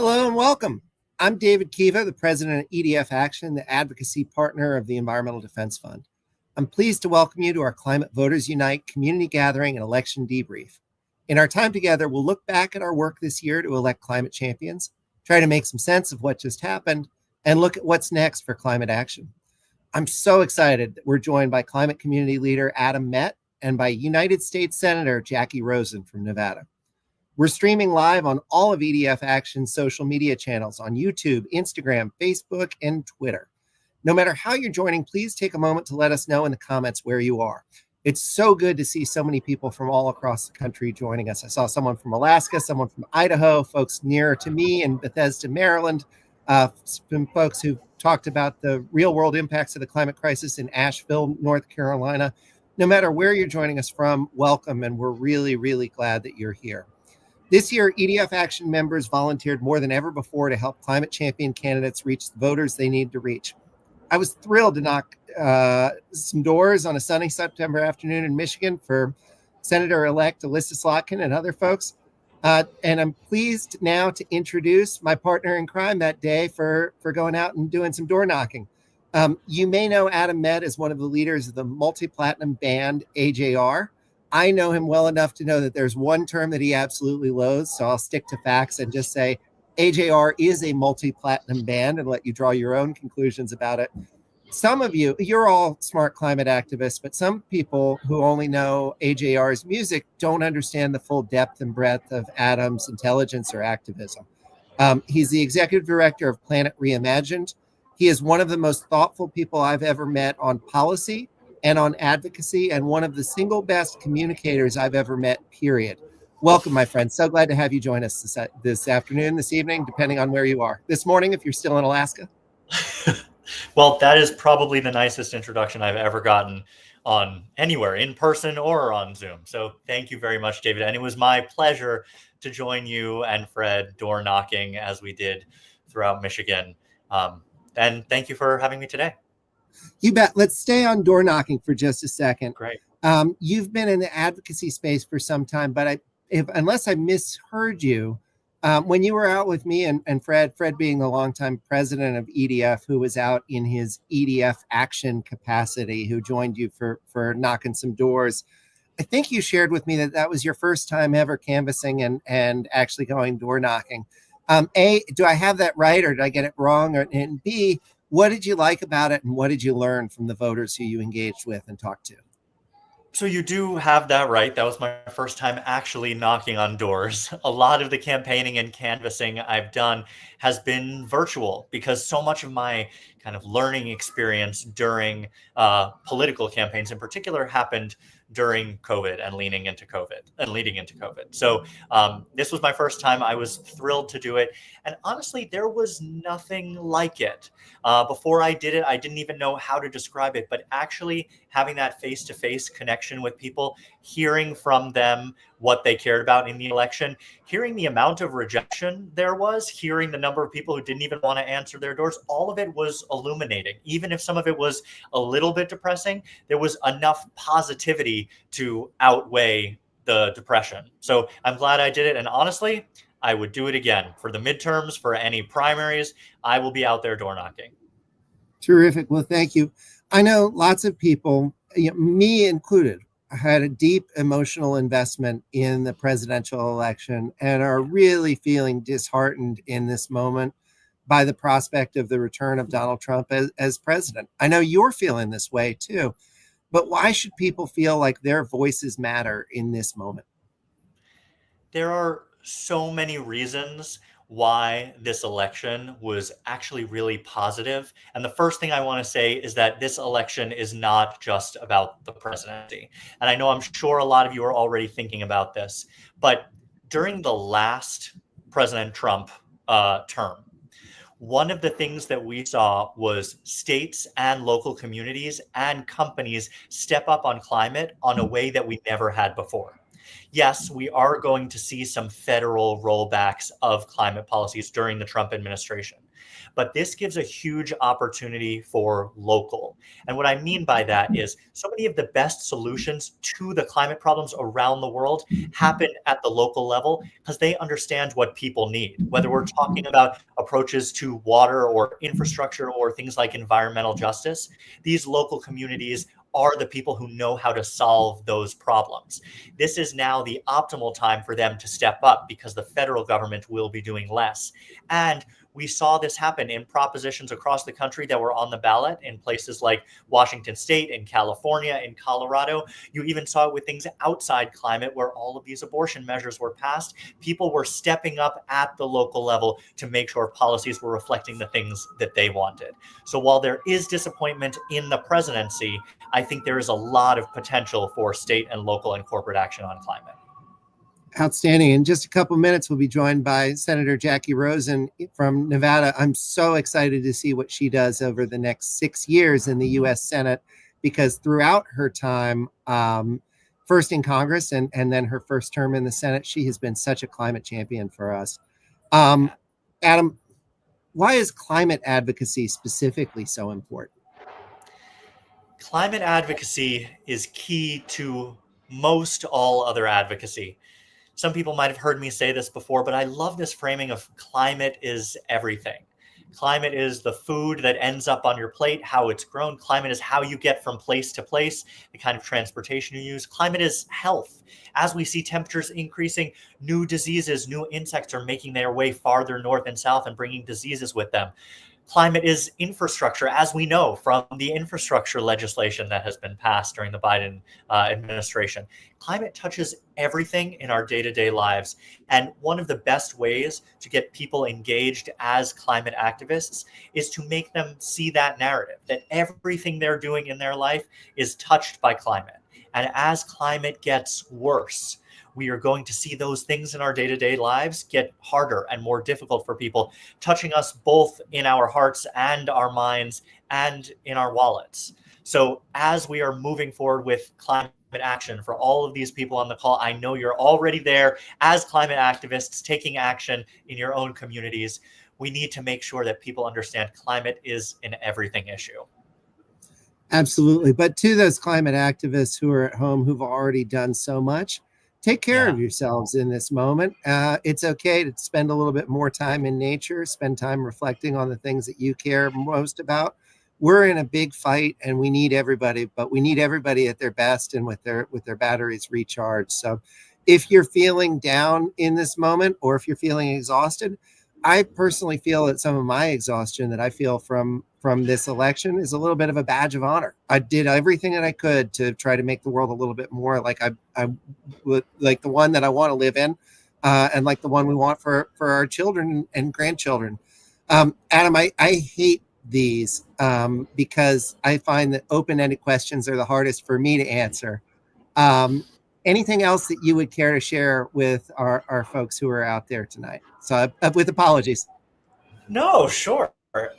Hello and welcome. I'm David Kieve, the president of EDF Action, the advocacy partner of the Environmental Defense Fund. I'm pleased to welcome you to our Climate Voters Unite community gathering and election debrief. In our time together, we'll look back at our work this year to elect climate champions, try to make some sense of what just happened, and look at what's next for climate action. I'm so excited that we're joined by climate community leader Adam Met and by United States Senator Jackie Rosen from Nevada. We're streaming live on all of EDF Action's social media channels on YouTube, Instagram, Facebook, and Twitter. No matter how you're joining, please take a moment to let us know in the comments where you are. It's so good to see so many people from all across the country joining us. I saw someone from Alaska, someone from Idaho, folks nearer to me in Bethesda, Maryland, some folks who've talked about the real world impacts of the climate crisis in Asheville, North Carolina. No matter where you're joining us from, welcome, and we're really, really glad that you're here. This year, EDF Action members volunteered more than ever before to help climate champion candidates reach the voters they need to reach. I was thrilled to knock some doors on a sunny September afternoon in Michigan for Senator-elect Alyssa Slotkin and other folks. And I'm pleased now to introduce my partner in crime that day for going out and doing some door knocking. You may know Adam Met as one of the leaders of the multi-platinum band AJR. I know him well enough to know that there's one term that he absolutely loathes, so I'll stick to facts and just say AJR is a multi-platinum band and let you draw your own conclusions about it. Some of you, you're all smart climate activists, but some people who only know AJR's music don't understand the full depth and breadth of Adam's intelligence or activism. He's the executive director of Planet Reimagined. He is one of the most thoughtful people I've ever met on policy and on advocacy, and one of the single best communicators I've ever met, period. Welcome, my friend. So glad to have you join us this afternoon, this evening, depending on where you are. This morning, if you're still in Alaska. Well, that is probably the nicest introduction I've ever gotten on anywhere, in person or on Zoom. So thank you very much, David. And it was my pleasure to join you and Fred door knocking as we did throughout Michigan. And thank you for having me today. You bet. Let's stay on door knocking for just a second. Great. You've been in the advocacy space for some time, but unless I misheard you, when you were out with me and Fred being the longtime president of EDF, who was out in his EDF action capacity, who joined you for knocking some doors, I think you shared with me that was your first time ever canvassing and actually going door knocking. A, do I have that right, or did I get it wrong? And B, what did you like about it, and what did you learn from the voters who you engaged with and talked to? So you do have that right. That was my first time actually knocking on doors. A lot of the campaigning and canvassing I've done has been virtual because so much of my kind of learning experience during political campaigns in particular happened during COVID and leading into COVID. So this was my first time. I was thrilled to do it. And honestly, there was nothing like it. Before I did it, I didn't even know how to describe it, but actually having that face-to-face connection with people, hearing from them what they cared about in the election, hearing the amount of rejection there was, hearing the number of people who didn't even want to answer their doors, all of it was illuminating. Even if some of it was a little bit depressing, there was enough positivity to outweigh the depression. So I'm glad I did it. And honestly, I would do it again for the midterms, for any primaries. I will be out there door knocking. Terrific. Well, thank you. I know lots of people, me included, had a deep emotional investment in the presidential election and are really feeling disheartened in this moment by the prospect of the return of Donald Trump as president. I know you're feeling this way too, but why should people feel like their voices matter in this moment? There are so many reasons why this election was actually really positive. And the first thing I want to say is that this election is not just about the presidency. And I know I'm sure a lot of you are already thinking about this, but during the last President Trump term, one of the things that we saw was states and local communities and companies step up on climate on a way that we never had before. Yes, we are going to see some federal rollbacks of climate policies during the Trump administration. But this gives a huge opportunity for local. And what I mean by that is so many of the best solutions to the climate problems around the world happen at the local level because they understand what people need. Whether we're talking about approaches to water or infrastructure or things like environmental justice, these local communities are the people who know how to solve those problems. This is now the optimal time for them to step up because the federal government will be doing less. And we saw this happen in propositions across the country that were on the ballot in places like Washington State, in California, in Colorado. You even saw it with things outside climate where all of these abortion measures were passed. People were stepping up at the local level to make sure policies were reflecting the things that they wanted. So while there is disappointment in the presidency, I think there is a lot of potential for state and local and corporate action on climate. Outstanding. In just a couple minutes, we'll be joined by Senator Jackie Rosen from Nevada. I'm so excited to see what she does over the next 6 years in the U.S. Senate, because throughout her time, first in Congress and then her first term in the Senate, she has been such a climate champion for us. Adam, why is climate advocacy specifically so important? Climate advocacy is key to most all other advocacy. Some people might have heard me say this before, but I love this framing of climate is everything. Climate is the food that ends up on your plate, how it's grown. Climate is how you get from place to place, the kind of transportation you use. Climate is health. As we see temperatures increasing, new diseases, new insects are making their way farther north and south and bringing diseases with them. Climate is infrastructure, as we know from the infrastructure legislation that has been passed during the Biden administration. Climate touches everything in our day-to-day lives. And one of the best ways to get people engaged as climate activists is to make them see that narrative, that everything they're doing in their life is touched by climate. And as climate gets worse, we are going to see those things in our day-to-day lives get harder and more difficult for people, touching us both in our hearts and our minds and in our wallets. So as we are moving forward with climate action, for all of these people on the call, I know you're already there as climate activists taking action in your own communities. We need to make sure that people understand climate is an everything issue. Absolutely. But to those climate activists who are at home, who've already done so much, take care of yourselves in this moment. It's okay to spend a little bit more time in nature, spend time reflecting on the things that you care most about. We're in a big fight and we need everybody, but we need everybody at their best and with their batteries recharged. So if you're feeling down in this moment, or if you're feeling exhausted, I personally feel that some of my exhaustion that I feel from this election is a little bit of a badge of honor. I did everything that I could to try to make the world a little bit more like I would, like the one that I want to live in, and like the one we want for our children and grandchildren. Adam, I hate these because I find that open-ended questions are the hardest for me to answer. Anything else that you would care to share with our folks who are out there tonight? So with apologies. No, sure.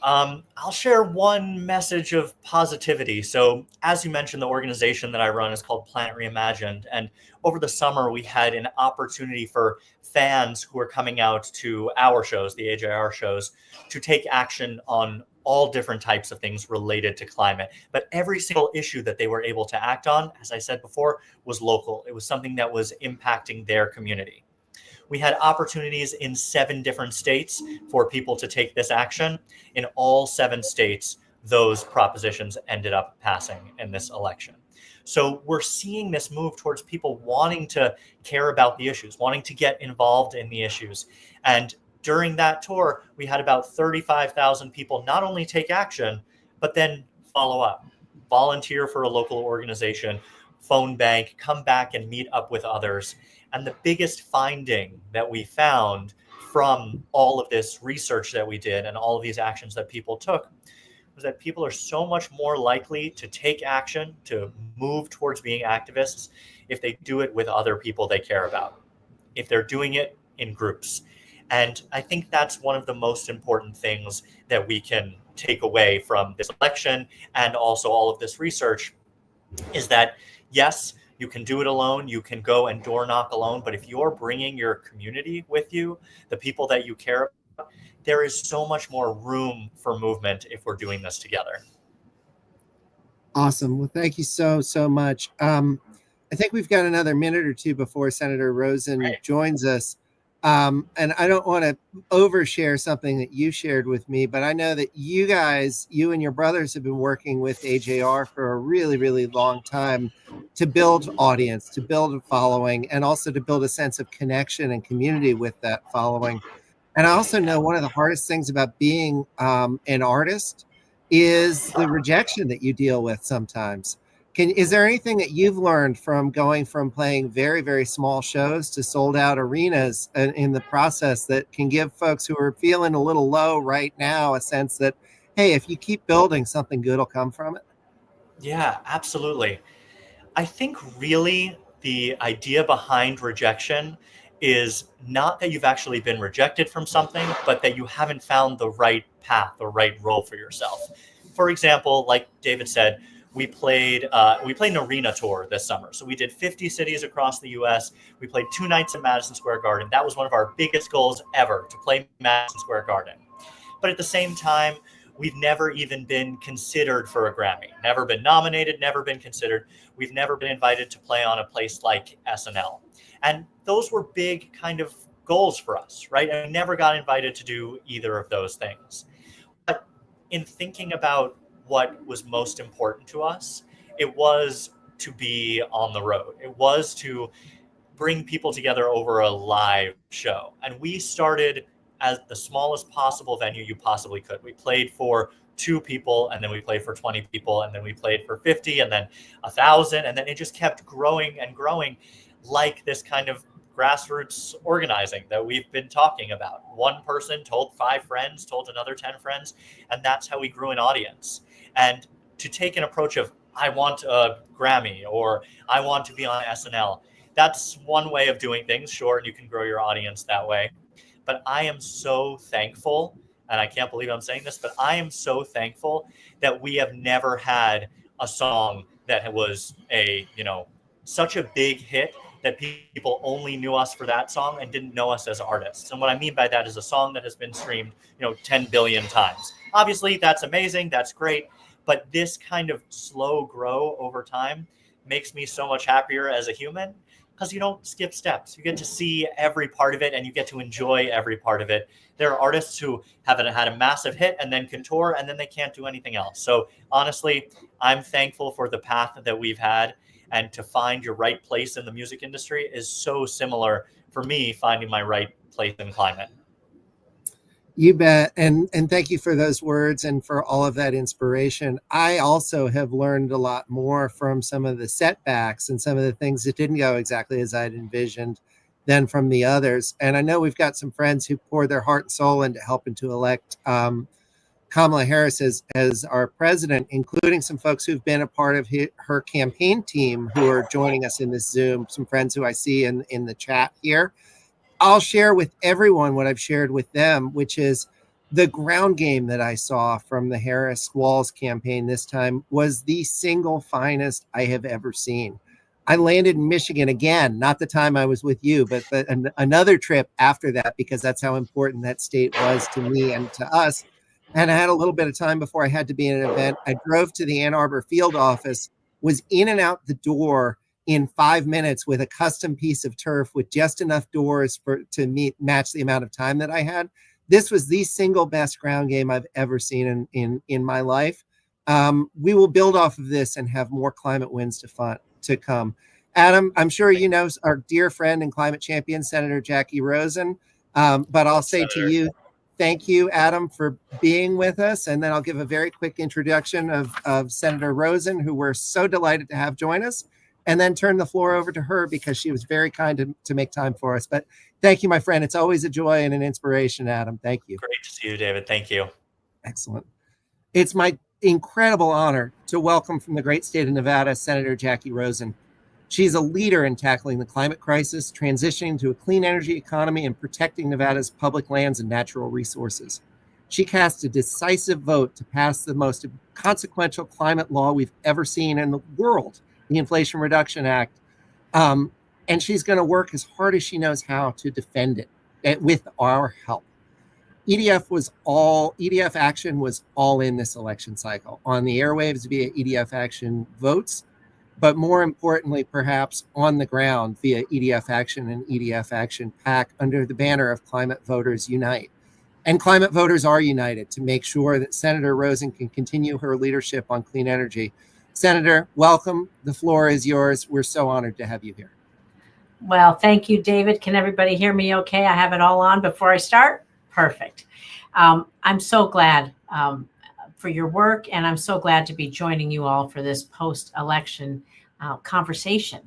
I'll share one message of positivity. So, as you mentioned, the organization that I run is called Planet Reimagined. And over the summer, we had an opportunity for fans who are coming out to our shows, the AJR shows, to take action on all different types of things related to climate. But every single issue that they were able to act on, as I said before, was local. It was something that was impacting their community. We had opportunities in 7 different states for people to take this action. In all 7 states, those propositions ended up passing in this election. So we're seeing this move towards people wanting to care about the issues, wanting to get involved in the issues. And during that tour, we had about 35,000 people not only take action, but then follow up, volunteer for a local organization, phone bank, come back and meet up with others. And the biggest finding that we found from all of this research that we did and all of these actions that people took was that people are so much more likely to take action, to move towards being activists, if they do it with other people they care about, if they're doing it in groups. And I think that's one of the most important things that we can take away from this election and also all of this research is that, yes, you can do it alone. You can go and door knock alone. But if you're bringing your community with you, the people that you care there is so much more room for movement if we're doing this together. Awesome. Well, thank you so much. I think we've got another minute or two before Senator Rosen joins us. And I don't want to overshare something that you shared with me, but I know that you guys, you and your brothers have been working with AJR for a really, really long time to build audience, to build a following, and also to build a sense of connection and community with that following. And I also know one of the hardest things about being an artist is the rejection that you deal with sometimes. Is there anything that you've learned from going from playing very, very small shows to sold out arenas in the process that can give folks who are feeling a little low right now a sense that, hey, if you keep building, something good will come from it? Yeah, absolutely. I think really the idea behind rejection is not that you've actually been rejected from something, but that you haven't found the right path or right role for yourself. For example, like David said, we played an arena tour this summer. So we did 50 cities across the U.S. We played 2 nights in Madison Square Garden. That was one of our biggest goals ever, to play Madison Square Garden. But at the same time, we've never even been considered for a Grammy, never been nominated, never been considered. We've never been invited to play on a place like SNL. And those were big kind of goals for us, right? And we never got invited to do either of those things. But in thinking about what was most important to us, it was to be on the road. It was to bring people together over a live show. And we started at the smallest possible venue you possibly could. We played for 2 people, and then we played for 20 people, and then we played for 50, and then 1,000, and then it just kept growing and growing, like this kind of grassroots organizing that we've been talking about. One person told 5 friends, told another 10 friends, and that's how we grew an audience. And to take an approach of, I want a Grammy, or I want to be on SNL, that's one way of doing things. Sure, and you can grow your audience that way. But I am so thankful, and I can't believe I'm saying this, but I am so thankful that we have never had a song that was such a big hit that people only knew us for that song and didn't know us as artists. And what I mean by that is a song that has been streamed, 10 billion times. Obviously, that's amazing. That's great. But this kind of slow grow over time makes me so much happier as a human, because you don't skip steps. You get to see every part of it, and you get to enjoy every part of it. There are artists who haven't had a massive hit and then can tour, and then they can't do anything else. So honestly, I'm thankful for the path that we've had, and to find your right place in the music industry is so similar for me finding my right place in climate. You bet. And thank you for those words and for all of that inspiration. I also have learned a lot more from some of the setbacks and some of the things that didn't go exactly as I'd envisioned than from the others. And I know we've got some friends who poured their heart and soul into helping to elect Kamala Harris as our president, including some folks who've been a part of her campaign team who are joining us in this Zoom, some friends who I see in the chat here. I'll share with everyone what I've shared with them, which is the ground game that I saw from the Harris-Walz campaign this time was the single finest I have ever seen. I landed in Michigan again, not the time I was with you, but another trip after that, because that's how important that state was to me and to us. And I had a little bit of time before I had to be in an event. I drove to the Ann Arbor field office, was in and out the door in 5 minutes with a custom piece of turf with just enough doors to match the amount of time that I had. This was the single best ground game I've ever seen in my life. We will build off of this and have more climate wins to come. Adam, I'm sure you know our dear friend and climate champion, Senator Jackie Rosen. But I'll say to you, thank you, Adam, for being with us. And then I'll give a very quick introduction of Senator Rosen, who we're so delighted to have join us, and then turn the floor over to her because she was very kind to make time for us. But thank you, my friend. It's always a joy and an inspiration, Adam. Thank you. Great to see you, David. Thank you. Excellent. It's my incredible honor to welcome from the great state of Nevada, Senator Jackie Rosen. She's a leader in tackling the climate crisis, transitioning to a clean energy economy, and protecting Nevada's public lands and natural resources. She cast a decisive vote to pass the most consequential climate law we've ever seen in the world, the Inflation Reduction Act. And she's going to work as hard as she knows how to defend it with our help. EDF Action was all in this election cycle on the airwaves via EDF Action votes, but more importantly, perhaps on the ground via EDF Action and EDF Action PAC under the banner of Climate Voters Unite. And climate voters are united to make sure that Senator Rosen can continue her leadership on clean energy. Senator, welcome. The floor is yours. We're so honored to have you here. Well, thank you, David. Can everybody hear me okay? I have it all on before I start? Perfect. I'm so glad for your work, and I'm so glad to be joining you all for this post-election conversation.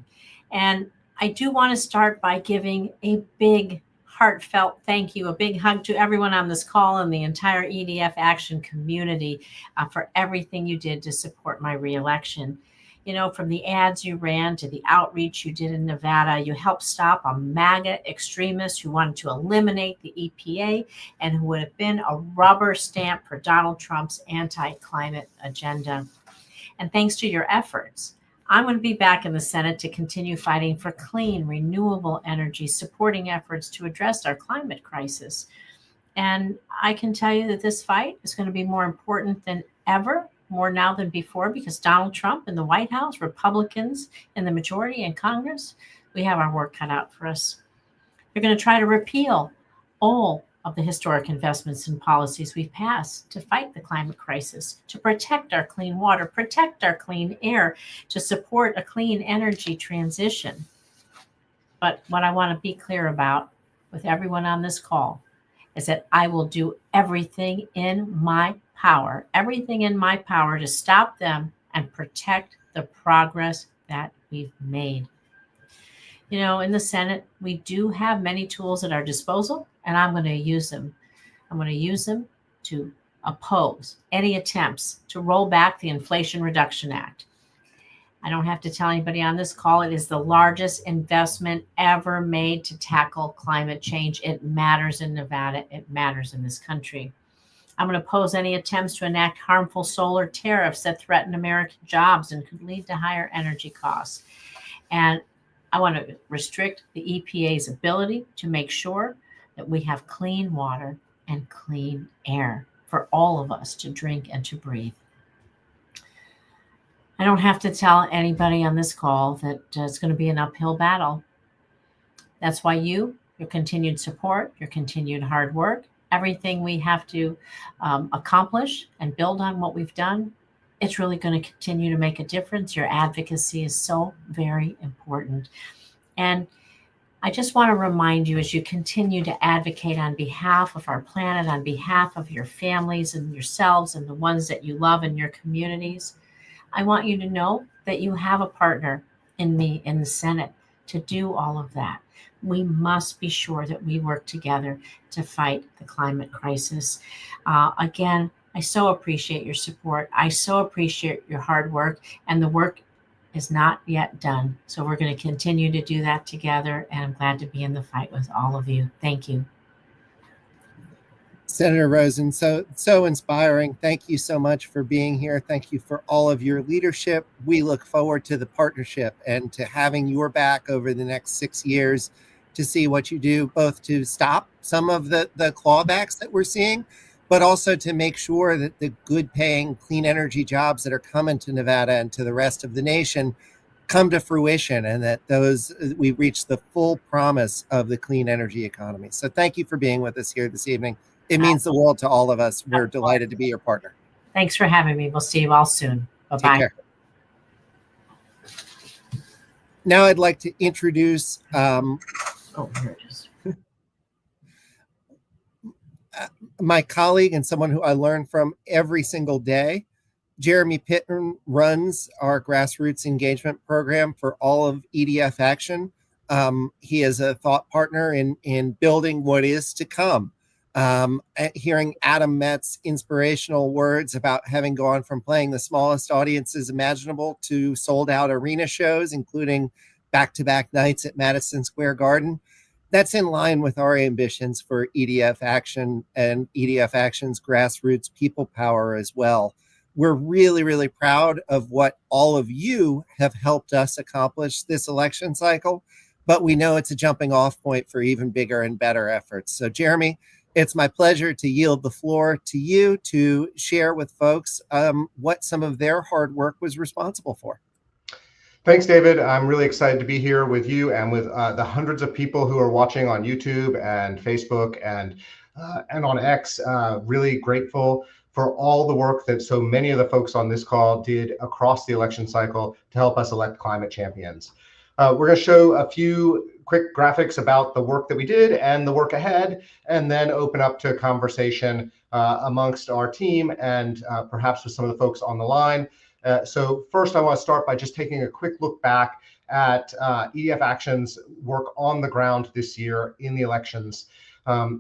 And I do want to start by giving a big heartfelt thank you, a big hug to everyone on this call and the entire EDF Action community for everything you did to support my reelection. You know, from the ads you ran to the outreach you did in Nevada, you helped stop a MAGA extremist who wanted to eliminate the EPA and who would have been a rubber stamp for Donald Trump's anti-climate agenda. And thanks to your efforts, I'm going to be back in the Senate to continue fighting for clean, renewable energy, supporting efforts to address our climate crisis. And I can tell you that this fight is going to be more important than ever, more now than before, because Donald Trump in the White House, Republicans in the majority in Congress, we have our work cut out for us. They're going to try to repeal all of the historic investments and policies we've passed to fight the climate crisis, to protect our clean water, protect our clean air, to support a clean energy transition. But what I want to be clear about with everyone on this call is that I will do everything in my power to stop them and protect the progress that we've made. You know, in the Senate, we do have many tools at our disposal, and I'm going to use them. I'm going to use them to oppose any attempts to roll back the Inflation Reduction Act. I don't have to tell anybody on this call, it is the largest investment ever made to tackle climate change. It matters in Nevada. It matters in this country. I'm going to oppose any attempts to enact harmful solar tariffs that threaten American jobs and could lead to higher energy costs. And I want to restrict the EPA's ability to make sure that we have clean water and clean air for all of us to drink and to breathe. I don't have to tell anybody on this call that it's going to be an uphill battle. That's why your continued support, your continued hard work, everything we have to accomplish and build on what we've done, it's really going to continue to make a difference. Your advocacy is so very important. And I just want to remind you, as you continue to advocate on behalf of our planet, on behalf of your families and yourselves and the ones that you love in your communities, I want you to know that you have a partner in me in the Senate to do all of that. We must be sure that we work together to fight the climate crisis. Again, I so appreciate your support. I so appreciate your hard work, and the work is not yet done. So we're going to continue to do that together, and I'm glad to be in the fight with all of you. Thank you. Senator Rosen, so inspiring. Thank you so much for being here. Thank you for all of your leadership. We look forward to the partnership and to having your back over the next 6 years to see what you do, both to stop some of the clawbacks that we're seeing, but also to make sure that the good paying clean energy jobs that are coming to Nevada and to the rest of the nation come to fruition, and that we reach the full promise of the clean energy economy. So thank you for being with us here this evening. It means the world to all of us. We're delighted to be your partner. Thanks for having me. We'll see you all soon. Bye-bye. Take care. Now I'd like to introduce here it is. my colleague and someone who I learn from every single day. Jeremy Pittman runs our grassroots engagement program for all of EDF Action. He is a thought partner in building what is to come. Hearing Adam Metz's inspirational words about having gone from playing the smallest audiences imaginable to sold out arena shows, including back-to-back nights at Madison Square Garden, that's in line with our ambitions for EDF Action and EDF Action's grassroots people power as well. We're really, really proud of what all of you have helped us accomplish this election cycle, but we know it's a jumping off point for even bigger and better efforts. So Jeremy, It's my pleasure to yield the floor to you to share with folks what some of their hard work was responsible for. Thanks, David. I'm really excited to be here with you and with the hundreds of people who are watching on YouTube and Facebook and on X. Really grateful for all the work that so many of the folks on this call did across the election cycle to help us elect climate champions. We're going to show a few quick graphics about the work that we did and the work ahead, and then open up to a conversation amongst our team and perhaps with some of the folks on the line. So first, I want to start by just taking a quick look back at EDF Action's work on the ground this year in the elections.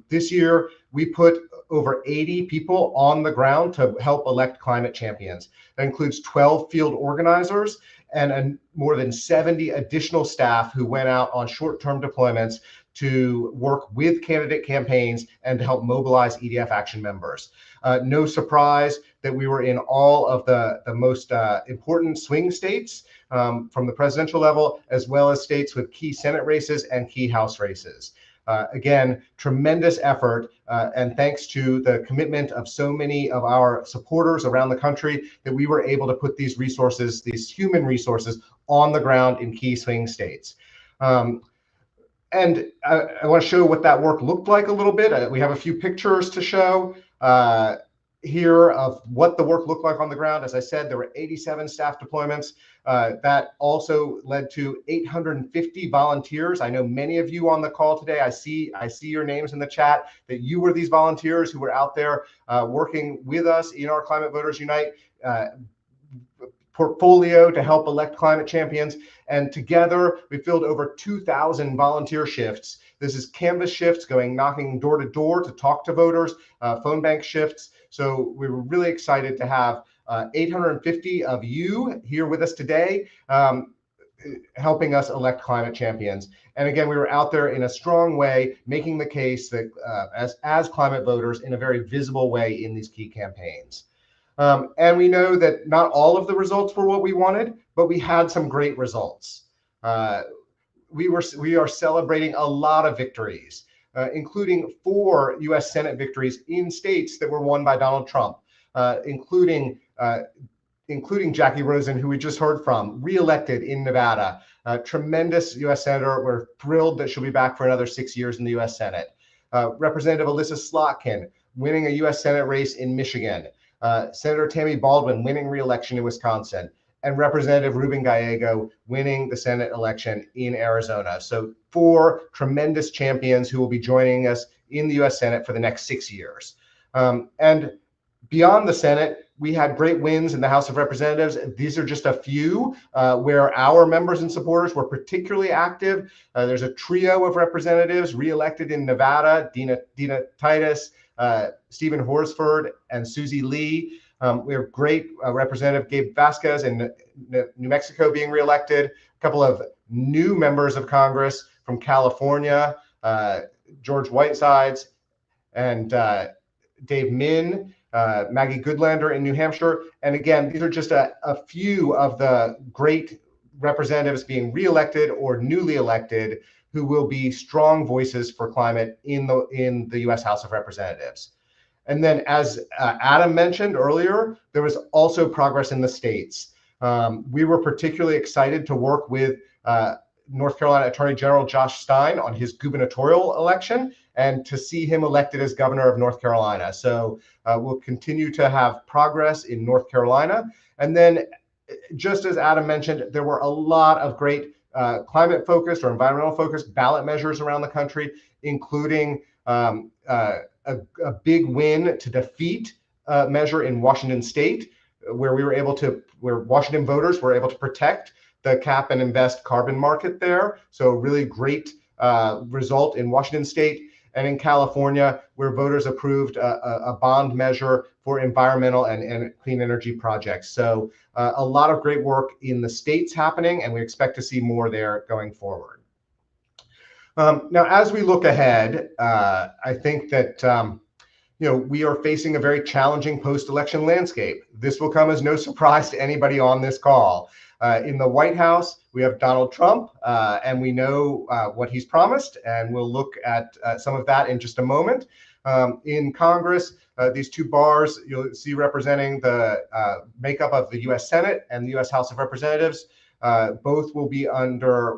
This year, we put over 80 people on the ground to help elect climate champions. That includes 12 field organizers and more than 70 additional staff who went out on short-term deployments to work with candidate campaigns and to help mobilize EDF Action members. No surprise that we were in all of the most important swing states from the presidential level, as well as states with key Senate races and key House races. Again, tremendous effort, and thanks to the commitment of so many of our supporters around the country that we were able to put these resources, these human resources, on the ground in key swing states. And I want to show what that work looked like a little bit. We have a few pictures to show here of what the work looked like on the ground. As I said, there were 87 staff deployments. That also led to 850 volunteers. I know many of you on the call today, I see your names in the chat, that you were these volunteers who were out there working with us in our Climate Voters Unite portfolio to help elect climate champions. And together, we filled over 2,000 volunteer shifts. This is canvas shifts knocking door to door to talk to voters, phone bank shifts. So we were really excited to have 850 of you here with us today, helping us elect climate champions. And again, we were out there in a strong way, making the case that as climate voters in a very visible way in these key campaigns. And we know that not all of the results were what we wanted, but we had some great results. We are celebrating a lot of victories, including 4 U.S. Senate victories in states that were won by Donald Trump, including Jackie Rosen, who we just heard from, reelected in Nevada. Tremendous U.S. Senator. We're thrilled that she'll be back for another 6 years in the U.S. Senate. Representative Alyssa Slotkin winning a U.S. Senate race in Michigan. Senator Tammy Baldwin winning re-election in Wisconsin, and Representative Ruben Gallego winning the Senate election in Arizona. So 4 tremendous champions who will be joining us in the U.S. Senate for the next 6 years. And beyond the Senate, we had great wins in the House of Representatives. These are just a few where our members and supporters were particularly active. There's a trio of representatives re-elected in Nevada: Dina Titus, Stephen Horsford, and Susie Lee. We have great Representative Gabe Vasquez in New Mexico being reelected. A couple of new members of Congress from California, George Whitesides and Dave Min, Maggie Goodlander in New Hampshire. And again, these are just a few of the great representatives being reelected or newly elected who will be strong voices for climate in the U.S. House of Representatives. And then, as Adam mentioned earlier, there was also progress in the states. We were particularly excited to work with North Carolina Attorney General Josh Stein on his gubernatorial election and to see him elected as governor of North Carolina. So we'll continue to have progress in North Carolina. And then, just as Adam mentioned, there were a lot of great climate-focused or environmental-focused ballot measures around the country, including a big win to defeat a measure in Washington State, where Washington voters were able to protect the cap and invest carbon market there. So really great result in Washington State. And in California, where voters approved a bond measure for environmental and clean energy projects. So a lot of great work in the states happening, and we expect to see more there going forward. Now, as we look ahead, I think that we are facing a very challenging post-election landscape. This will come as no surprise to anybody on this call. In the White House, we have Donald Trump, and we know what he's promised, and we'll look at some of that in just a moment. In Congress, these two bars you'll see representing the makeup of the U.S. Senate and the U.S. House of Representatives. Both will be under,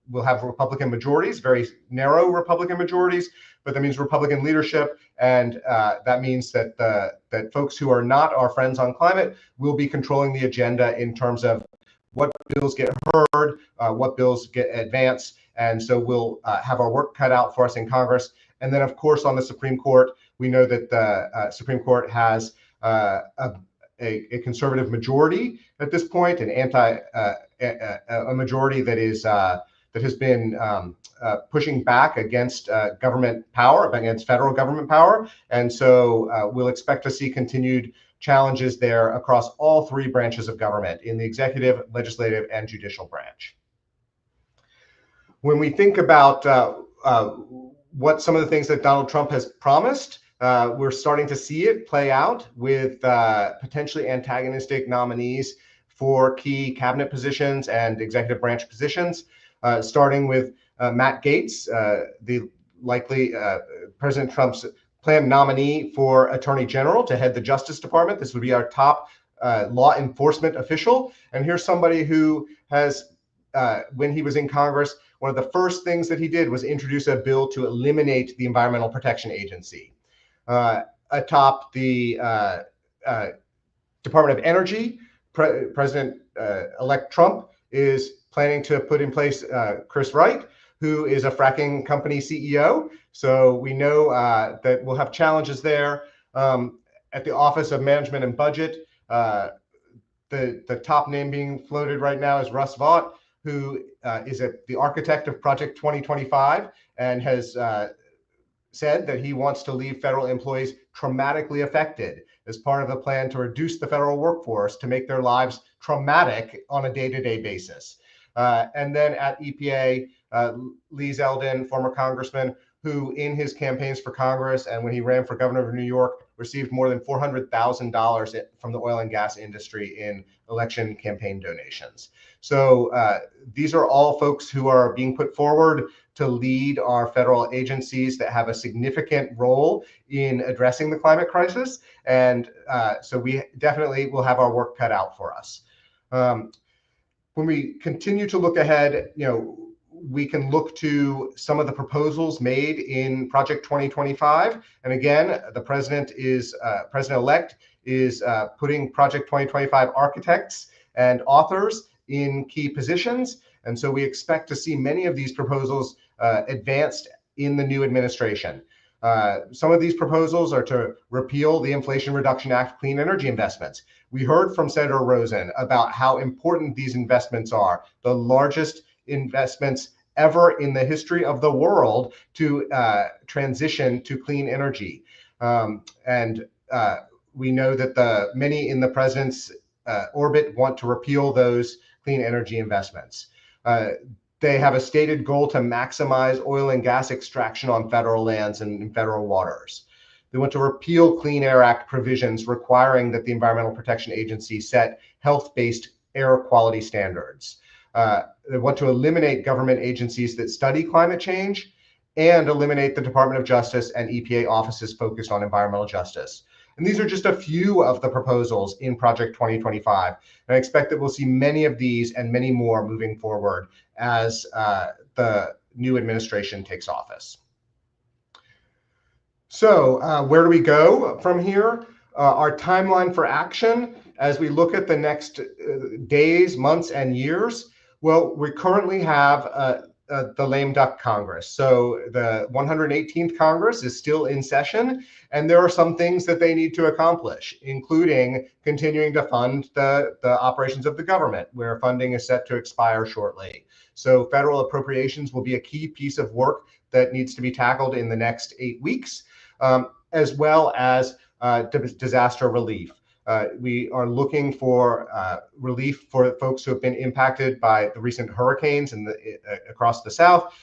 will have Republican majorities, very narrow Republican majorities, but that means Republican leadership, and that means that that folks who are not our friends on climate will be controlling the agenda in terms of what bills get heard, what bills get advanced, and so we'll have our work cut out for us in Congress. And then, of course, on the Supreme Court, we know that the Supreme Court has a conservative majority at this point, an a majority that is that has been pushing back against government power, against federal government power, and so we'll expect to see continued challenges there across all three branches of government, in the executive, legislative, and judicial branch. When we think about what some of the things that Donald Trump has promised, we're starting to see it play out with potentially antagonistic nominees for key cabinet positions and executive branch positions, starting with Matt Gaetz, the likely President Trump's planned nominee for Attorney General to head the Justice Department. This would be our top law enforcement official. And here's somebody who has, when he was in Congress, one of the first things that he did was introduce a bill to eliminate the Environmental Protection Agency. Atop the Department of Energy, President-elect Trump is planning to put in place Chris Wright, who is a fracking company CEO. So we know that we'll have challenges there. At the Office of Management and Budget, the top name being floated right now is Russ Vought, who is the architect of Project 2025 and has said that he wants to leave federal employees traumatically affected as part of the plan to reduce the federal workforce to make their lives traumatic on a day-to-day basis. And then at EPA, Lee Zeldin, former congressman, who in his campaigns for Congress and when he ran for governor of New York, received more than $400,000 from the oil and gas industry in election campaign donations. So these are all folks who are being put forward to lead our federal agencies that have a significant role in addressing the climate crisis. And so we definitely will have our work cut out for us. When we continue to look ahead, we can look to some of the proposals made in Project 2025. And again, the president-elect is putting Project 2025 architects and authors in key positions. And so we expect to see many of these proposals advanced in the new administration. Some of these proposals are to repeal the Inflation Reduction Act clean energy investments. We heard from Senator Rosen about how important these investments are, the largest investments ever in the history of the world to transition to clean energy. And we know that many in the president's orbit want to repeal those clean energy investments. They have a stated goal to maximize oil and gas extraction on federal lands and in federal waters. They want to repeal Clean Air Act provisions requiring that the Environmental Protection Agency set health-based air quality standards. They want to eliminate government agencies that study climate change and eliminate the Department of Justice and EPA offices focused on environmental justice. And these are just a few of the proposals in Project 2025. And I expect that we'll see many of these and many more moving forward as the new administration takes office. So where do we go from here? Our timeline for action as we look at the next days, months, and years. Well, we currently have the lame duck Congress. So the 118th Congress is still in session, and there are some things that they need to accomplish, including continuing to fund the operations of the government, where funding is set to expire shortly. So federal appropriations will be a key piece of work that needs to be tackled in the next 8 weeks, as well as disaster relief. We are looking for relief for folks who have been impacted by the recent hurricanes across the South.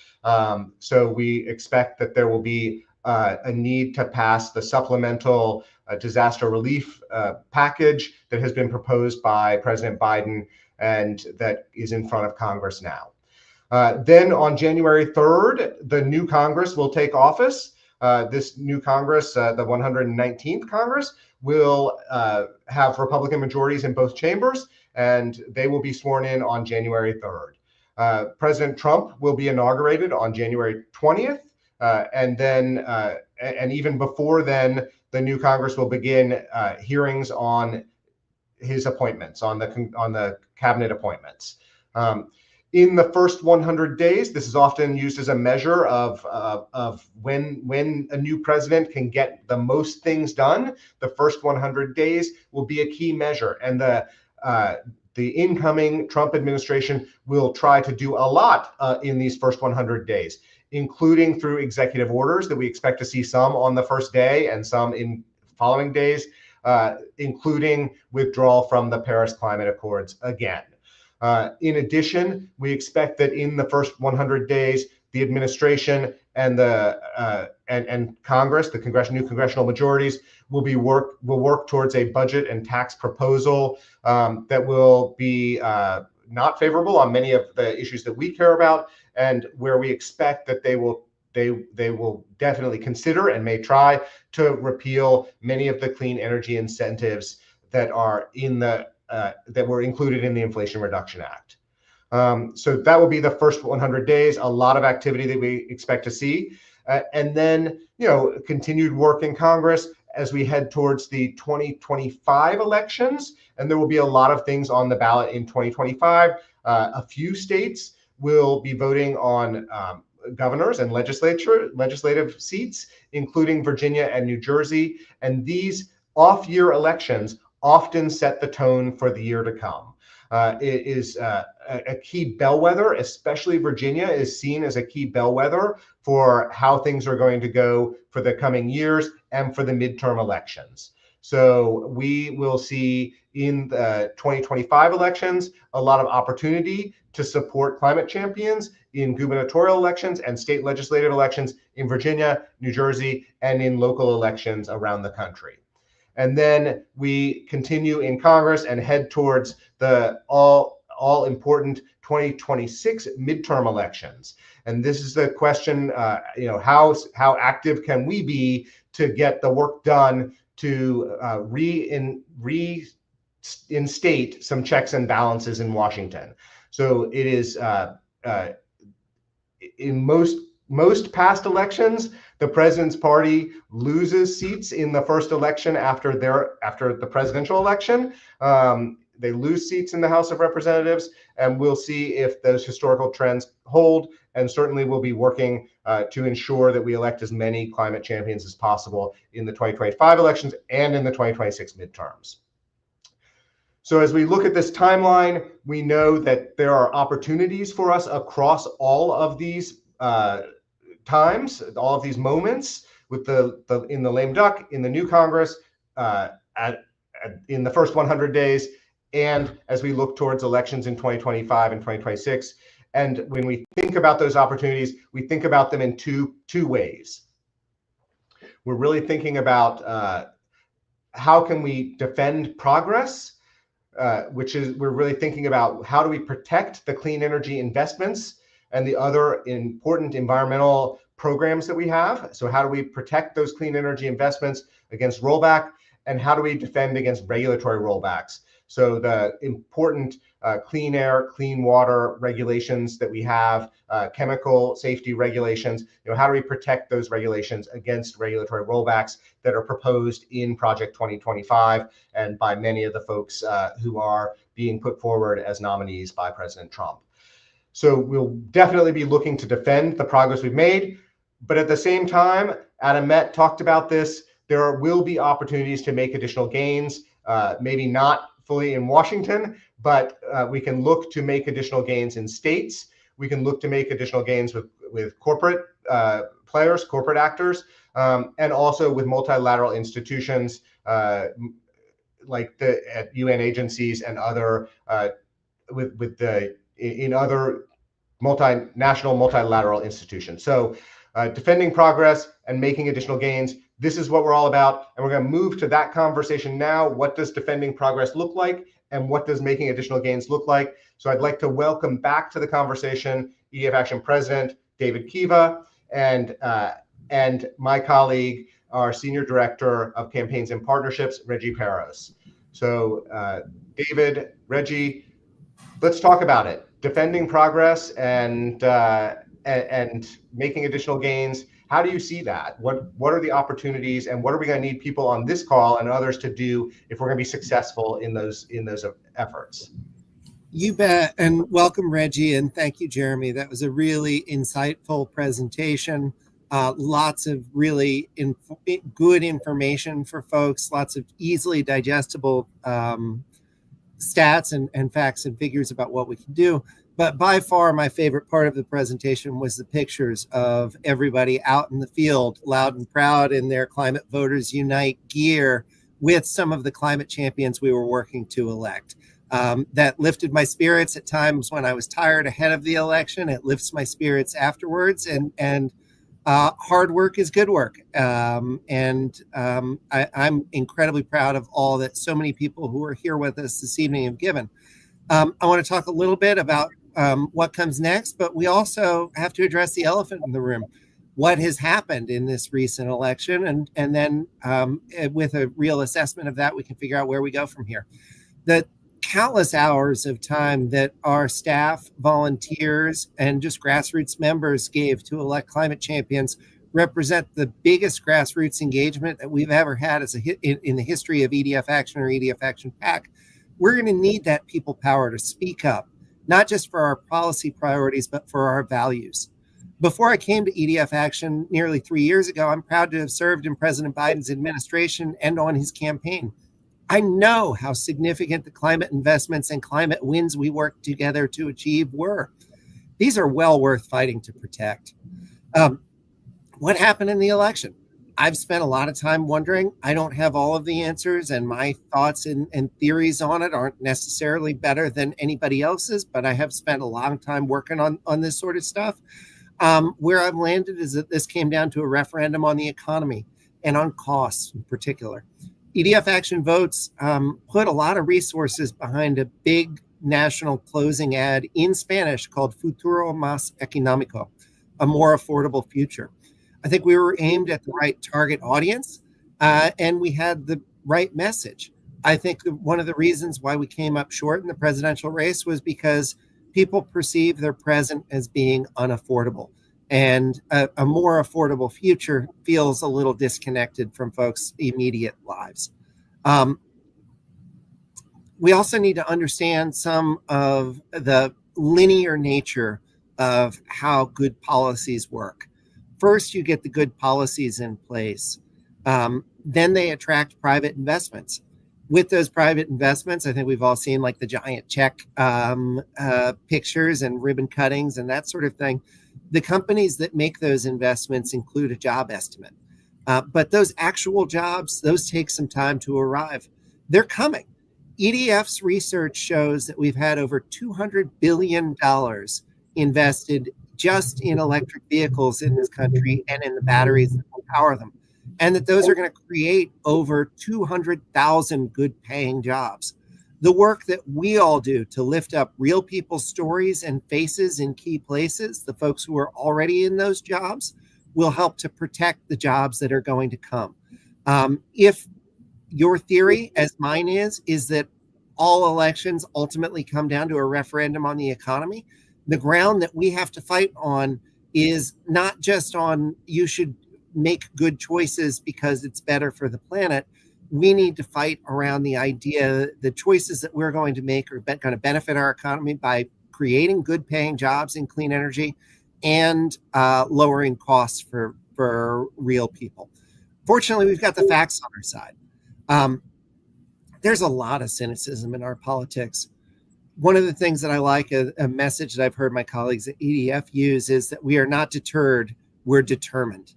So we expect that there will be a need to pass the supplemental disaster relief package that has been proposed by President Biden and that is in front of Congress now. Then on January 3rd, the new Congress will take office. this new Congress, the 119th Congress, will have Republican majorities in both chambers, and they will be sworn in on January 3rd. President Trump will be inaugurated on January 20th, and then, and even before then, the new Congress will begin hearings on his appointments, on the cabinet appointments. In the first 100 days, this is often used as a measure of when a new president can get the most things done. The first 100 days will be a key measure, and the incoming Trump administration will try to do a lot in these first 100 days, including through executive orders that we expect to see some on the first day and some in following days, including withdrawal from the Paris Climate Accords again. In addition, we expect that in the first 100 days, the administration and and Congress, the new congressional majorities, will work towards a budget and tax proposal that will be not favorable on many of the issues that we care about, and where we expect that they will definitely consider and may try to repeal many of the clean energy incentives that are that were included in the Inflation Reduction Act. So that will be the first 100 days, a lot of activity that we expect to see. And then, continued work in Congress as we head towards the 2025 elections. And there will be a lot of things on the ballot in 2025. A few states will be voting on governors and legislative seats, including Virginia and New Jersey. And these off-year elections often set the tone for the year to come. It is a key bellwether, especially Virginia is seen as a key bellwether for how things are going to go for the coming years and for the midterm elections. So we will see in the 2025 elections a lot of opportunity to support climate champions in gubernatorial elections and state legislative elections in Virginia, New Jersey, and in local elections around the country. And then we continue in Congress and head towards the all important 2026 midterm elections. And this is the question, how active can we be to get the work done to reinstate some checks and balances in Washington. So it is in most past elections, the president's party loses seats in the first election after the presidential election. They lose seats in the House of Representatives, and we'll see if those historical trends hold. And certainly we'll be working to ensure that we elect as many climate champions as possible in the 2025 elections and in the 2026 midterms. So as we look at this timeline, we know that there are opportunities for us across all of these times, all of these moments, with in the lame duck, in the new Congress, in the first 100 days, and as we look towards elections in 2025 and 2026. And when we think about those opportunities, we think about them in two ways. We're really thinking about how can we defend progress, we're really thinking about how do we protect the clean energy investments and the other important environmental programs that we have. So how do we protect those clean energy investments against rollback, and how do we defend against regulatory rollbacks? So the important clean air, clean water regulations that we have, chemical safety regulations, how do we protect those regulations against regulatory rollbacks that are proposed in Project 2025 and by many of the folks who are being put forward as nominees by President Trump. So we'll definitely be looking to defend the progress we've made, but at the same time, Adam Met talked about this, there will be opportunities to make additional gains, maybe not fully in Washington, but we can look to make additional gains in states. We can look to make additional gains with corporate players, corporate actors, and also with multilateral institutions like at UN agencies and other in other multinational multilateral institutions. So defending progress and making additional gains, this is what we're all about. And we're going to move to that conversation now. What does defending progress look like? And what does making additional gains look like? So I'd like to welcome back to the conversation EDF Action President David Kieve. And and my colleague, our Senior Director of Campaigns and Partnerships, Reggie Peros. So David, Reggie, let's talk about it. Defending progress and making additional gains. How do you see that? What are the opportunities, and what are we going to need people on this call and others to do if we're going to be successful in those efforts? You bet. And welcome, Reggie. And thank you, Jeremy. That was a really insightful presentation. Lots of really good information for folks, lots of easily digestible stats and facts and figures about what we can do. But by far, my favorite part of the presentation was the pictures of everybody out in the field, loud and proud in their Climate Voters Unite gear with some of the climate champions we were working to elect. That lifted my spirits at times when I was tired ahead of the election. It lifts my spirits afterwards, and hard work is good work. I'm incredibly proud of all that so many people who are here with us this evening have given. I want to talk a little bit about what comes next, but we also have to address the elephant in the room. What has happened in this recent election, and then with a real assessment of that, we can figure out where we go from here. The countless hours of time that our staff, volunteers, and just grassroots members gave to elect climate champions represent the biggest grassroots engagement that we've ever had in the history of EDF Action or EDF Action PAC. We're going to need that people power to speak up, not just for our policy priorities, but for our values. Before I came to EDF Action nearly 3 years ago, I'm proud to have served in President Biden's administration and on his campaign. I know how significant the climate investments and climate wins we worked together to achieve were. These are well worth fighting to protect. What happened in the election? I've spent a lot of time wondering. I don't have all of the answers, and my thoughts and theories on it aren't necessarily better than anybody else's, but I have spent a long time working on this sort of stuff. Where I've landed is that this came down to a referendum on the economy and on costs in particular. EDF Action Votes put a lot of resources behind a big national closing ad in Spanish called Futuro Más Económico, a more affordable future. I think we were aimed at the right target audience, and we had the right message. I think one of the reasons why we came up short in the presidential race was because people perceive their present as being unaffordable. And a more affordable future feels a little disconnected from folks' immediate lives. We also need to understand some of the linear nature of how good policies work. First, you get the good policies in place. Then they attract private investments. With those private investments, I think we've all seen like the giant check pictures and ribbon cuttings and that sort of thing. The companies that make those investments include a job estimate. But those actual jobs, those take some time to arrive. They're coming. EDF's research shows that we've had over $200 billion invested just in electric vehicles in this country and in the batteries that will power them. And that those are going to create over 200,000 good paying jobs. The work that we all do to lift up real people's stories and faces in key places, the folks who are already in those jobs, will help to protect the jobs that are going to come. If your theory, as mine is that all elections ultimately come down to a referendum on the economy, the ground that we have to fight on is not just on you should make good choices because it's better for the planet. We need to fight around the idea the choices that we're going to make are going to benefit our economy by creating good paying jobs in clean energy and lowering costs for real people. Fortunately, we've got the facts on our side. There's a lot of cynicism in our politics. One of the things that I like, a message that I've heard my colleagues at EDF use, is that we are not deterred, we're determined.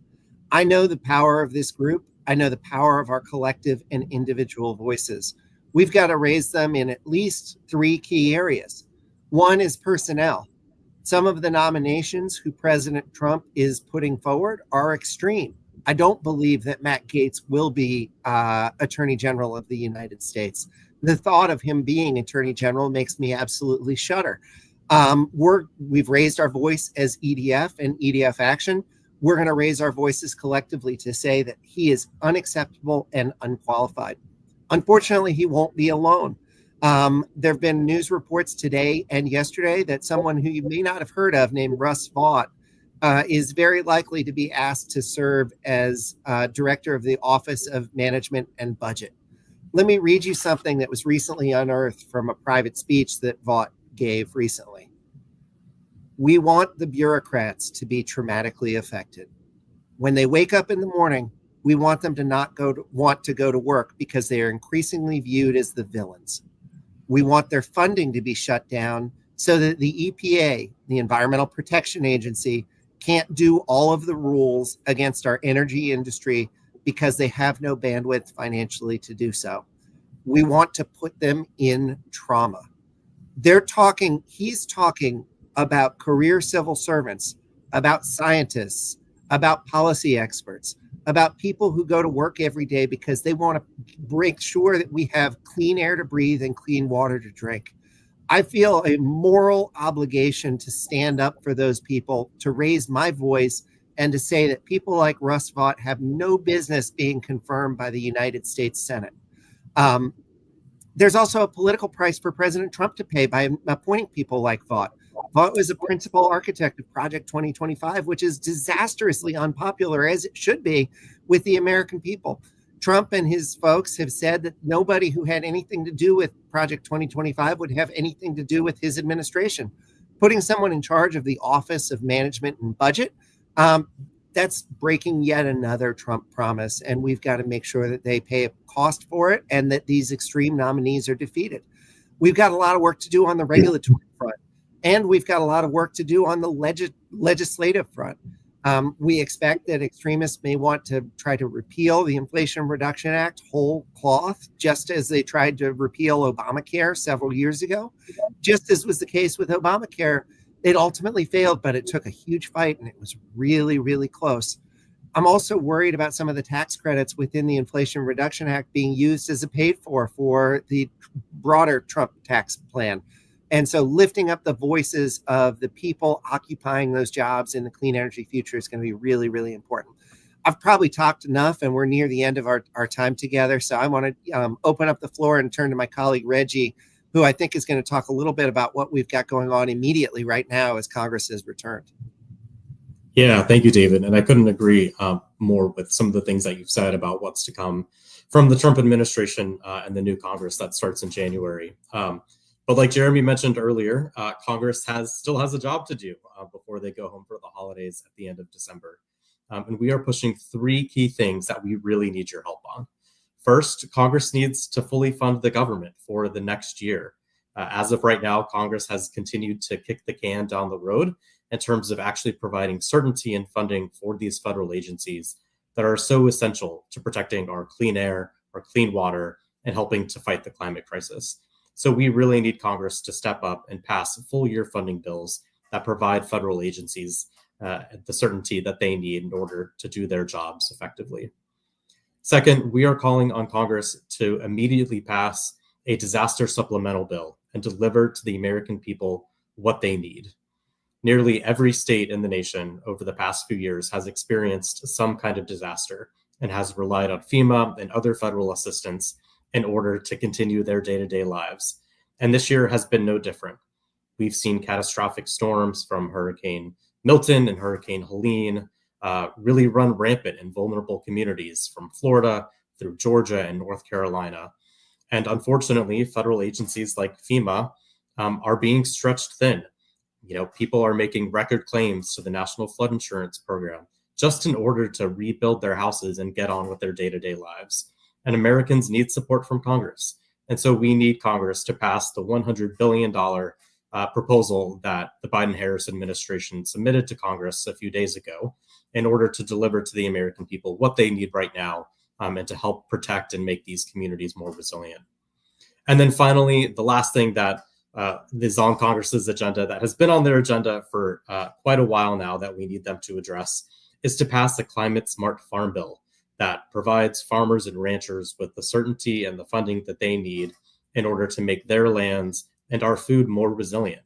I know the power of this group. I know the power of our collective and individual voices. We've got to raise them in at least 3 key areas. One is personnel. Some of the nominations who President Trump is putting forward are extreme. I don't believe that Matt Gaetz will be Attorney General of the United States. The thought of him being Attorney General makes me absolutely shudder. We've raised our voice as EDF and EDF Action. we're going to raise our voices collectively to say that he is unacceptable and unqualified. Unfortunately, he won't be alone. There have been news reports today and yesterday that someone who you may not have heard of named Russ Vaught is very likely to be asked to serve as director of the Office of Management and Budget. Let me read you something that was recently unearthed from a private speech that Vaught gave recently. We want the bureaucrats to be traumatically affected. When they wake up in the morning, we want them to not want to go to work because they are increasingly viewed as the villains. We want their funding to be shut down so that the EPA, the Environmental Protection Agency, can't do all of the rules against our energy industry because they have no bandwidth financially to do so. We want to put them in trauma. He's talking about career civil servants, about scientists, about policy experts, about people who go to work every day because they want to make sure that we have clean air to breathe and clean water to drink. I feel a moral obligation to stand up for those people, to raise my voice, and to say that people like Russ Vaught have no business being confirmed by the United States Senate. There's also a political price for President Trump to pay by appointing people like Vaught. Vaught was a principal architect of Project 2025, which is disastrously unpopular, as it should be, with the American people. Trump and his folks have said that nobody who had anything to do with Project 2025 would have anything to do with his administration. Putting someone in charge of the Office of Management and Budget, that's breaking yet another Trump promise, and we've got to make sure that they pay a cost for it and that these extreme nominees are defeated. We've got a lot of work to do on the regulatory front, and we've got a lot of work to do on the legislative front. We expect that extremists may want to try to repeal the Inflation Reduction Act whole cloth, just as they tried to repeal Obamacare several years ago. Just as was the case with Obamacare, it ultimately failed, but it took a huge fight, and it was really, really close. I'm also worried about some of the tax credits within the Inflation Reduction Act being used as a paid for the broader Trump tax plan. And so lifting up the voices of the people occupying those jobs in the clean energy future is going to be really, really important. I've probably talked enough, and we're near the end of our time together. So I want to open up the floor and turn to my colleague, Reggie, who I think is going to talk a little bit about what we've got going on immediately right now as Congress has returned. Yeah, thank you, David. And I couldn't agree more with some of the things that you've said about what's to come from the Trump administration and the new Congress that starts in January. But like Jeremy mentioned earlier, Congress still has a job to do before they go home for the holidays at the end of December. And we are pushing 3 key things that we really need your help on. First, Congress needs to fully fund the government for the next year. As of right now, Congress has continued to kick the can down the road in terms of actually providing certainty and funding for these federal agencies that are so essential to protecting our clean air, our clean water, and helping to fight the climate crisis. So we really need Congress to step up and pass full year funding bills that provide federal agencies the certainty that they need in order to do their jobs effectively. Second, we are calling on Congress to immediately pass a disaster supplemental bill and deliver to the American people what they need. Nearly every state in the nation over the past few years has experienced some kind of disaster and has relied on FEMA and other federal assistance in order to continue their day-to-day lives. And this year has been no different. We've seen catastrophic storms from Hurricane Milton and Hurricane Helene really run rampant in vulnerable communities from Florida through Georgia and North Carolina. And unfortunately, federal agencies like FEMA are being stretched thin. People are making record claims to the National Flood Insurance Program just in order to rebuild their houses and get on with their day-to-day lives. And Americans need support from Congress. And so we need Congress to pass the $100 billion proposal that the Biden-Harris administration submitted to Congress a few days ago in order to deliver to the American people what they need right now and to help protect and make these communities more resilient. And then finally, the last thing that is on Congress's agenda that has been on their agenda for quite a while now that we need them to address is to pass a climate smart farm bill that provides farmers and ranchers with the certainty and the funding that they need in order to make their lands and our food more resilient.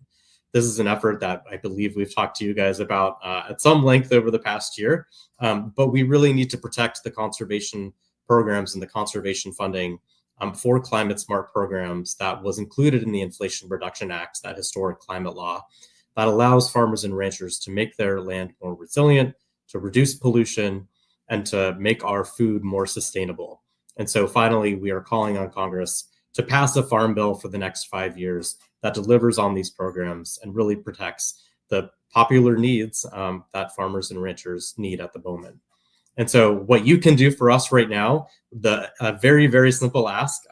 This is an effort that I believe we've talked to you guys about at some length over the past year, but we really need to protect the conservation programs and the conservation funding for climate smart programs that was included in the Inflation Reduction Act, that historic climate law that allows farmers and ranchers to make their land more resilient, to reduce pollution, and to make our food more sustainable. And so finally, we are calling on Congress to pass a farm bill for the next 5 years that delivers on these programs and really protects the popular needs that farmers and ranchers need at the moment. And so what you can do for us right now, the very, very simple ask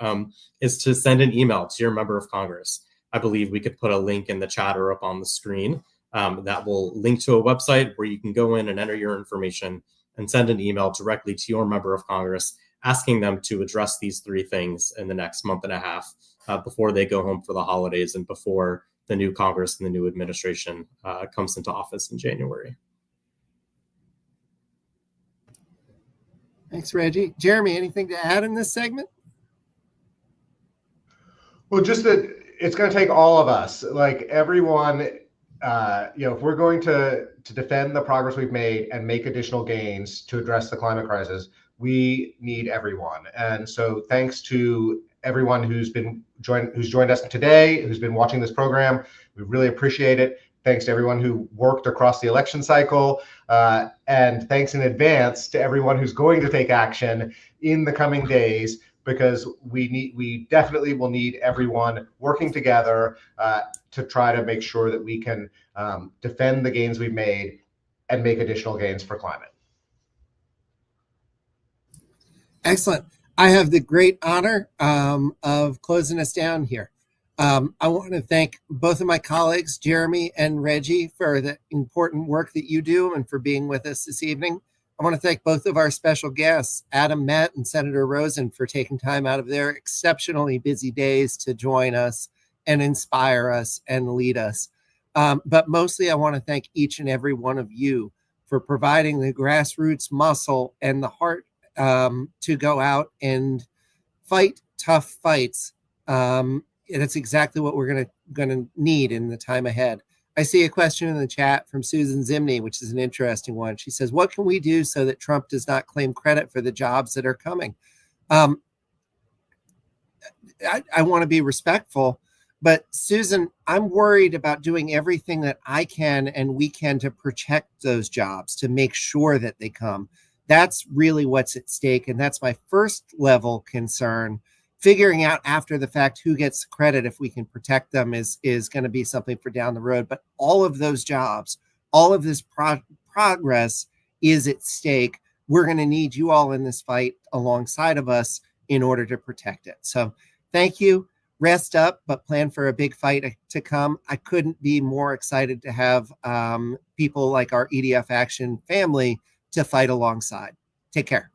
is to send an email to your member of Congress. I believe we could put a link in the chat or up on the screen that will link to a website where you can go in and enter your information and send an email directly to your member of Congress asking them to address these 3 things in the next month and a half before they go home for the holidays and before the new Congress and the new administration comes into office in January. Thanks, Reggie. Jeremy, anything to add in this segment? Well, just that it's going to take all of us, like everyone, if we're going to defend the progress we've made and make additional gains to address the climate crisis, we need everyone. And so thanks to everyone who's joined us today, who's been watching this program. We really appreciate it. Thanks to everyone who worked across the election cycle. And thanks in advance to everyone who's going to take action in the coming days, because we definitely will need everyone working together to try to make sure that we can defend the gains we've made and make additional gains for climate. Excellent. I have the great honor of closing us down here. I want to thank both of my colleagues, Jeremy and Reggie, for the important work that you do and for being with us this evening. I want to thank both of our special guests, Adam Met and Senator Rosen, for taking time out of their exceptionally busy days to join us and inspire us and lead us. But mostly, I want to thank each and every one of you for providing the grassroots muscle and the heart to go out and fight tough fights. That's exactly what we're going to need in the time ahead. I see a question in the chat from Susan Zimney, which is an interesting one. She says, what can we do so that Trump does not claim credit for the jobs that are coming? I want to be respectful, but Susan, I'm worried about doing everything that I can and we can to protect those jobs, to make sure that they come. That's really what's at stake. And that's my first level concern. Figuring out after the fact who gets credit if we can protect them is going to be something for down the road. But all of those jobs, all of this progress is at stake. We're going to need you all in this fight alongside of us in order to protect it. So thank you. Rest up, but plan for a big fight to come. I couldn't be more excited to have people like our EDF Action family to fight alongside. Take care.